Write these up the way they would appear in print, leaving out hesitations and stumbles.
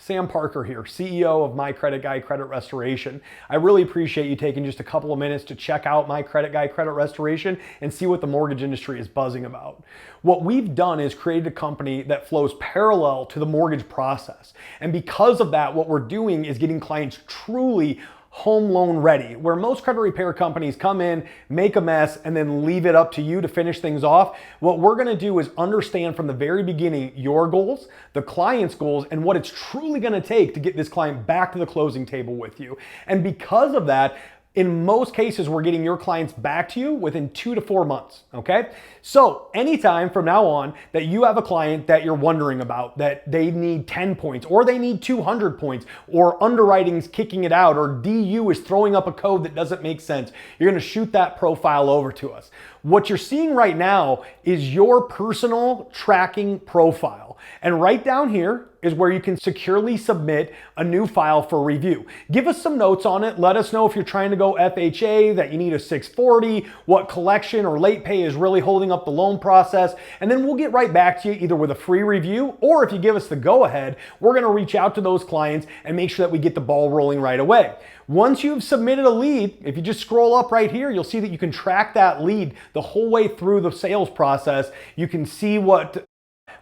Sam Parker here, CEO of My Credit Guy Credit Restoration. I really appreciate you taking just a couple of minutes to check out My Credit Guy Credit Restoration and see what the mortgage industry is buzzing about. What we've done is created a company that flows parallel to the mortgage process. And because of that, what we're doing is getting clients truly home loan ready, where most credit repair companies come in, make a mess, and then leave it up to you to finish things off. What we're gonna do is understand from the very beginning your goals, the client's goals, and what it's truly gonna take to get this client back to the closing table with you. And because of that, in most cases, we're getting your clients back to you within 2 to 4 months, okay? So anytime from now on that you have a client that you're wondering about, that they need 10 points, or they need 200 points, or underwriting's kicking it out, or DU is throwing up a code that doesn't make sense, you're gonna shoot that profile over to us. What you're seeing right now is your personal tracking profile. And right down here is where you can securely submit a new file for review. Give us some notes on it. Let us know if you're trying to go FHA, that you need a 640, what collection or late pay is really holding up the loan process. And then we'll get right back to you either with a free review, or if you give us the go ahead, we're gonna reach out to those clients and make sure that we get the ball rolling right away. Once you've submitted a lead, if you just scroll up right here, you'll see that you can track that lead the whole way through the sales process. You can see what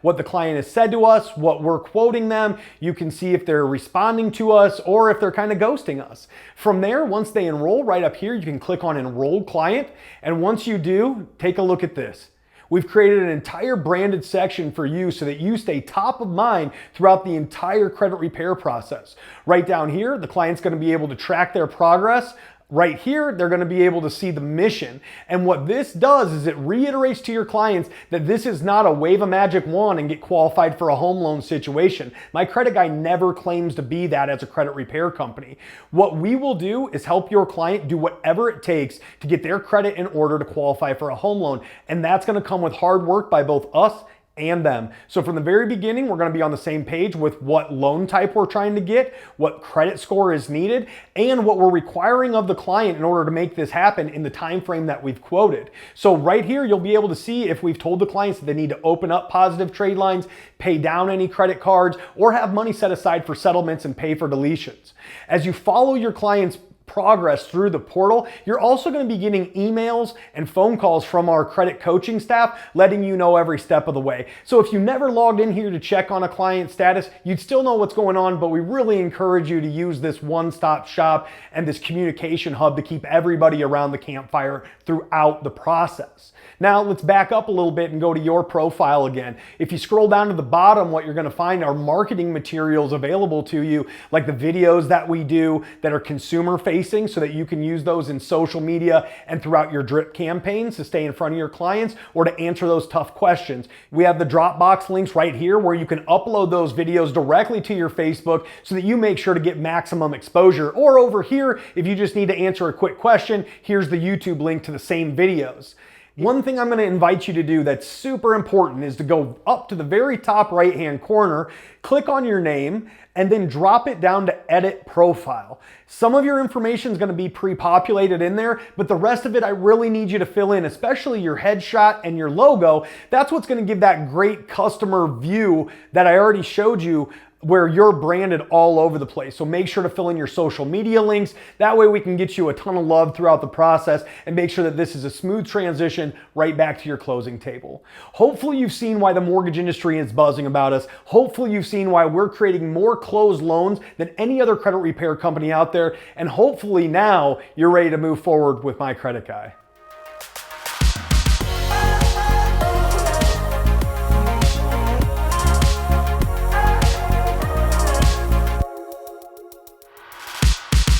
the client has said to us, what we're quoting them. You can see if they're responding to us or if they're kind of ghosting us. From there, once they enroll right up here, you can click on Enrolled Client. And once you do, take a look at this. We've created an entire branded section for you so that you stay top of mind throughout the entire credit repair process. Right down here, the client's going to be able to track their progress. Right here, they're going to be able to see the mission. And what this does is it reiterates to your clients that this is not a wave a magic wand and get qualified for a home loan situation. My Credit Guy never claims to be that as a credit repair company. What we will do is help your client do whatever it takes to get their credit in order to qualify for a home loan. And that's going to come with hard work by both us and them. So from the very beginning, we're going to be on the same page with what loan type we're trying to get, what credit score is needed, and what we're requiring of the client in order to make this happen in the time frame that we've quoted. So right here, you'll be able to see if we've told the clients that they need to open up positive trade lines, pay down any credit cards, or have money set aside for settlements and pay for deletions. As you follow your clients' progress through the portal, you're also going to be getting emails and phone calls from our credit coaching staff letting you know every step of the way. So if you never logged in here to check on a client status, you'd still know what's going on, but we really encourage you to use this one-stop shop and this communication hub to keep everybody around the campfire throughout the process. Now let's back up a little bit and go to your profile again. If you scroll down to the bottom, what you're going to find are marketing materials available to you, like the videos that we do that are consumer facing so that you can use those in social media and throughout your drip campaigns to stay in front of your clients or to answer those tough questions. We have the Dropbox links right here where you can upload those videos directly to your Facebook so that you make sure to get maximum exposure. Or over here, if you just need to answer a quick question, here's the YouTube link to the same videos. One thing I'm going to invite you to do that's super important is to go up to the very top right-hand corner, click on your name, and then drop it down to Edit Profile. Some of your information is going to be pre-populated in there, but the rest of it I really need you to fill in, especially your headshot and your logo. That's what's going to give that great customer view that I already showed you, where you're branded all over the place. So make sure to fill in your social media links. That way we can get you a ton of love throughout the process and make sure that this is a smooth transition right back to your closing table. Hopefully you've seen why the mortgage industry is buzzing about us. Hopefully you've seen why we're creating more closed loans than any other credit repair company out there. And hopefully now you're ready to move forward with My Credit Guy.